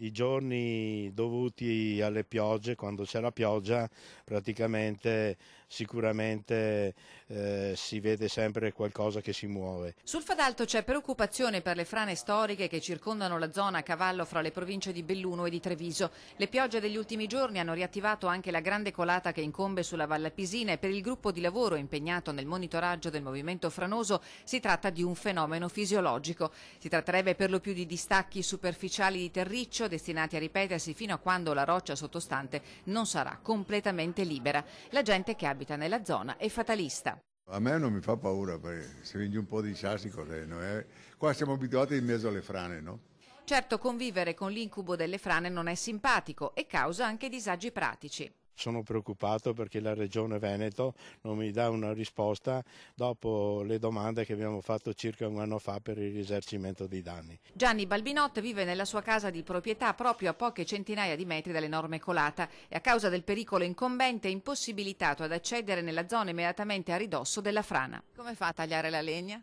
I giorni dovuti alle piogge, quando c'è la pioggia, praticamente sicuramente si vede sempre qualcosa che si muove. Sul Fadalto c'è preoccupazione per le frane storiche che circondano la zona a cavallo fra le province di Belluno e di Treviso. Le piogge degli ultimi giorni hanno riattivato anche la grande colata che incombe sulla Valle Appisina e per il gruppo di lavoro impegnato nel monitoraggio del movimento franoso si tratta di un fenomeno fisiologico. Si tratterebbe per lo più di distacchi superficiali di terriccio destinati a ripetersi fino a quando la roccia sottostante non sarà completamente libera. La gente che abita nella zona è fatalista. A me non mi fa paura perché se vedi un po' di sassi cos'è, no? Qua siamo abituati in mezzo alle frane, no? Certo, convivere con l'incubo delle frane non è simpatico e causa anche disagi pratici. Sono preoccupato perché la Regione Veneto non mi dà una risposta dopo le domande che abbiamo fatto circa un anno fa per il risarcimento dei danni. Gianni Balbinot vive nella sua casa di proprietà proprio a poche centinaia di metri dall'enorme colata e a causa del pericolo incombente è impossibilitato ad accedere nella zona immediatamente a ridosso della frana. Come fa a tagliare la legna?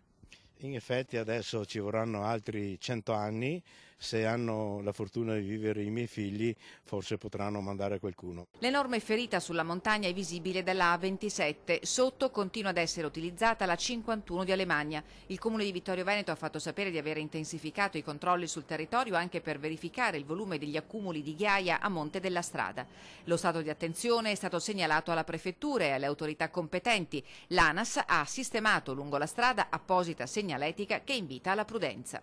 In effetti adesso ci vorranno altri 100 anni, se hanno la fortuna di vivere i miei figli forse potranno mandare qualcuno. L'enorme ferita sulla montagna è visibile dalla A27, sotto continua ad essere utilizzata la 51 di Alemagna. Il comune di Vittorio Veneto ha fatto sapere di aver intensificato i controlli sul territorio anche per verificare il volume degli accumuli di ghiaia a monte della strada. Lo stato di attenzione è stato segnalato alla prefettura e alle autorità competenti. L'ANAS ha sistemato lungo la strada apposita segnaletica che invita alla prudenza.